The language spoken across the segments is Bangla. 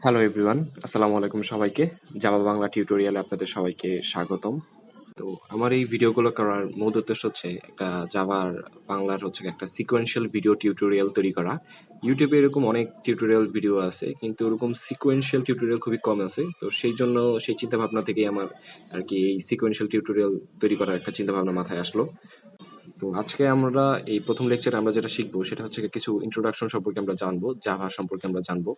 হ্যালো এভরিওয়ান, আসসালামু আলাইকুম সবাইকে। জাভা বাংলা টিউটোরিয়ালে আপনাদের সবাইকে স্বাগতম। তো আমার এই ভিডিওগুলো করার মূল উদ্দেশ্য হচ্ছে একটা জাভার বাংলার হচ্ছে একটা সিকোয়েন্সিয়াল ভিডিও টিউটোরিয়াল তৈরি করা। ইউটিউবে এরকম অনেক টিউটোরিয়াল ভিডিও আছে, কিন্তু এরকম সিকোয়েন্সিয়াল টিউটোরিয়াল খুবই কম আছে। তো সেই জন্য সেই চিন্তা ভাবনা থেকেই আমার আর কি এই সিকোয়েন্সিয়াল টিউটোরিয়াল তৈরি করার একটা চিন্তা ভাবনা মাথায় আসলো। তো আজকে আমরা এই প্রথম লেকচারে আমরা যেটা শিখবো সেটা হচ্ছে কিছু ইন্ট্রোডাকশন সম্পর্কে আমরা জানবো, জাভা সম্পর্কে আমরা জানবো।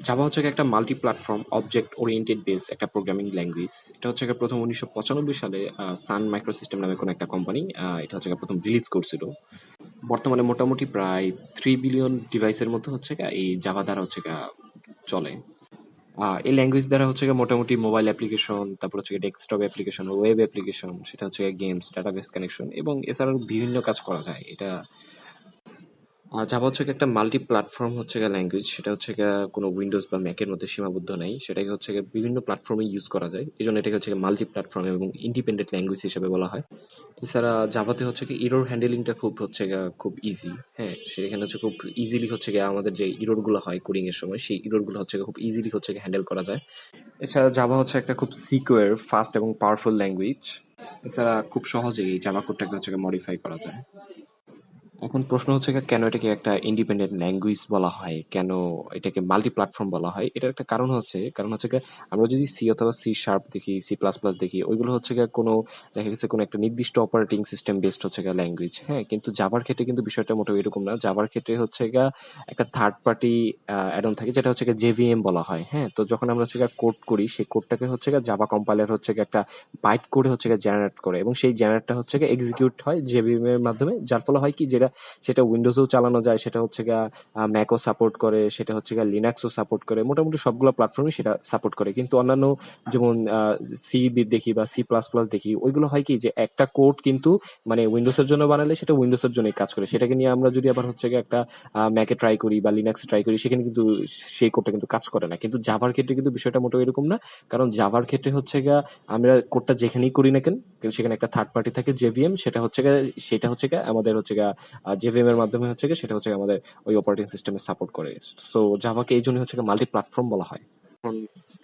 জাভা হচ্ছে একটা multi platform object oriented base একটা প্রোগ্রামিং ল্যাঙ্গুয়েজ। এটা হচ্ছে প্রথম 1995 সালে সান মাইক্রোসিস্টেম নামে কোনো একটা কোম্পানি এটা হচ্ছে প্রথম রিলিজ করছিল। বর্তমানে মোটামুটি প্রায় 3 বিলিয়ন ডিভাইসের মধ্যে হচ্ছে এই জাভা দ্বারা হচ্ছে চলে। এই ল্যাঙ্গুয়েজ দ্বারা হচ্ছে মোটামুটি মোবাইল অ্যাপ্লিকেশন, তারপর হচ্ছে ডেস্কটপ অ্যাপ্লিকেশন, ওয়েব অ্যাপ্লিকেশন, সেটা হচ্ছে গেমস, ডাটাবেস কানেকশন এবং এছাড়াও বিভিন্ন কাজ করা যায়। এটা জাভা হচ্ছে একটা মাল্টি প্ল্যাটফর্ম হচ্ছে ল্যাঙ্গুয়েজ। সেটা হচ্ছে কোনো উইন্ডোজ বা ম্যাকের মধ্যে সীমাবদ্ধ নাই। সেটাকে হচ্ছে বিভিন্ন প্ল্যাটফর্মে ইউজ করা যায়। এই জন্য এটাকে হচ্ছে মাল্টি প্ল্যাটফর্ম এবং ইন্ডিপেন্ডেন্ট ল্যাঙ্গুয়েজ হিসেবে বলা হয়। এছাড়া জাভাতে হচ্ছে এরর হ্যান্ডেলিংটা খুব ইজি। হ্যাঁ, সেখানে হচ্ছে খুব ইজিলি হচ্ছে আমাদের যে ইরর গুলো হয় কোডিং এর সময়, সেই ইরর গুলো হচ্ছে খুব ইজিলি হচ্ছে হ্যান্ডেল করা যায়। এছাড়া জাভা হচ্ছে একটা খুব সিকিউর, ফাস্ট এবং পাওয়ারফুল ল্যাঙ্গুয়েজ। এছাড়া খুব সহজেই জাভা কোডটাকে হচ্ছে মডিফাই করা যায়। এখন প্রশ্ন হচ্ছে কেন এটাকে একটা ইন্ডিপেন্ডেন্ট ল্যাঙ্গুয়েজ বলা হয়, কেন এটাকে মাল্টি প্ল্যাটফর্ম বলা হয়। এটার একটা কারণ হচ্ছে আমরা যদি সি অথবা সি শার্প দেখি, সি প্লাস প্লাস দেখি, ওইগুলো হচ্ছে কোনো দেখা গেছে কোনো একটা নির্দিষ্ট অপারেটিং সিস্টেম বেসড হচ্ছে ল্যাঙ্গুয়েজ। হ্যাঁ, কিন্তু জাভার ক্ষেত্রে কিন্তু বিষয়টা মোটেও এরকম না। জাভার ক্ষেত্রে হচ্ছে একটা থার্ড পার্টি অ্যাডন থাকে, যেটা হচ্ছে জেভিএম বলা হয়। হ্যাঁ, তো যখন আমরা হচ্ছে কোড করি, সেই কোডটাকে হচ্ছে জাভা কম্পাইলার হচ্ছে একটা বাইট করে হচ্ছে জেনারেট করে, এবং সেই জেনারেটটা হচ্ছে এক্সিকিউট হয় জেভিএম এর মাধ্যমে, যার ফলে হয় কি যেটা সেটা উইন্ডোজেও চালানো যায়, সেটা হচ্ছে ম্যাকও সাপোর্ট করে, সেটা হচ্ছে লিনাক্সও সাপোর্ট করে, মোটামুটি সবগুলো প্ল্যাটফর্মই সেটা সাপোর্ট করে। কিন্তু অন্যান্য যেমন সি দেখি বা সি প্লাস প্লাস দেখি, ওইগুলো হয় কি যে একটা কোড কিন্তু মানে উইন্ডোজের জন্য বানালে সেটা উইন্ডোজের জন্যই কাজ করে, সেটাকে নিয়ে আমরা যদি আবার হচ্ছে একটা ম্যাকে ট্রাই করি বা লিনাক্সে ট্রাই করি, সেখানে কিন্তু সেই কোডটা কিন্তু কাজ করে না। কিন্তু জাভার ক্ষেত্রে কিন্তু বিষয়টা মোটেও এরকম না। কারণ জাভার ক্ষেত্রে হচ্ছে আমরা কোডটা যেখানেই করি না কেন, সেখানে একটা থার্ড পার্টি থাকে জেভিএম, সেটা হচ্ছে আমাদের হচ্ছে জেভিএম এর মাধ্যমে হচ্ছে সেটা হচ্ছে আমাদের ওই অপারেটিং সিস্টেমে সাপোর্ট করে। সো জাভাকে এই জন্য হচ্ছে মাল্টি প্ল্যাটফর্ম বলা হয়। এখন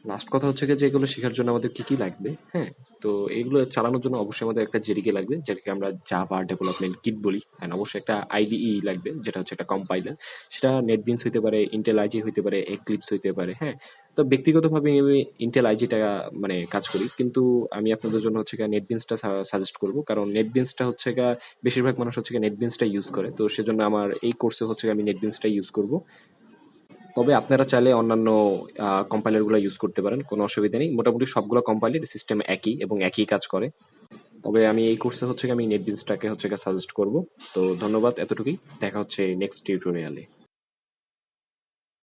লাস্ট কথা হচ্ছে যে এগুলো শেখার জন্য আমাদের কি কি লাগবে। হ্যাঁ, তো এগুলো চালানোর জন্য অবশ্যই আমাদের একটা জেডিকে লাগবে, যেটাকে আমরা জাভা ডেভেলপমেন্ট কিট বলি। অ্যান্ড অবশ্যই একটা আইডিই লাগবে, যেটা হচ্ছে একটা কম্পাইলার। সেটা নেটবিনস হইতে পারে, ইন্টেল আইজি হইতে পারে, এক্লিপস হইতে পারে। হ্যাঁ, তো ব্যক্তিগতভাবে আমি ইন্টেল আইজিটা মানে কাজ করি, কিন্তু আমি আপনাদের জন্য হচ্ছে নেটবিনসটা সাজেস্ট করব, কারণ নেটবিনসটা হচ্ছে বেশিরভাগ মানুষ হচ্ছে নেটবিনসটা ইউজ করে। তো সেজন্য আমার এই কোর্সে হচ্ছে আমি নেটবিনসটা ইউজ করব। তবে আপনারা চাইলে অন্যান্য কম্পাইলার গুলো ইউজ করতে পারেন, কোনো অসুবিধা নেই। মোটামুটি সবগুলো কম্পাইলার সিস্টেম একই এবং একই কাজ করে। তবে আমি এই কোর্সে হচ্ছে আমি নেটবিনসটাকে হচ্ছে সাজেস্ট করব। তো ধন্যবাদ, এতটুকুই। দেখা হচ্ছে নেক্সট টিউটোরিয়ালে।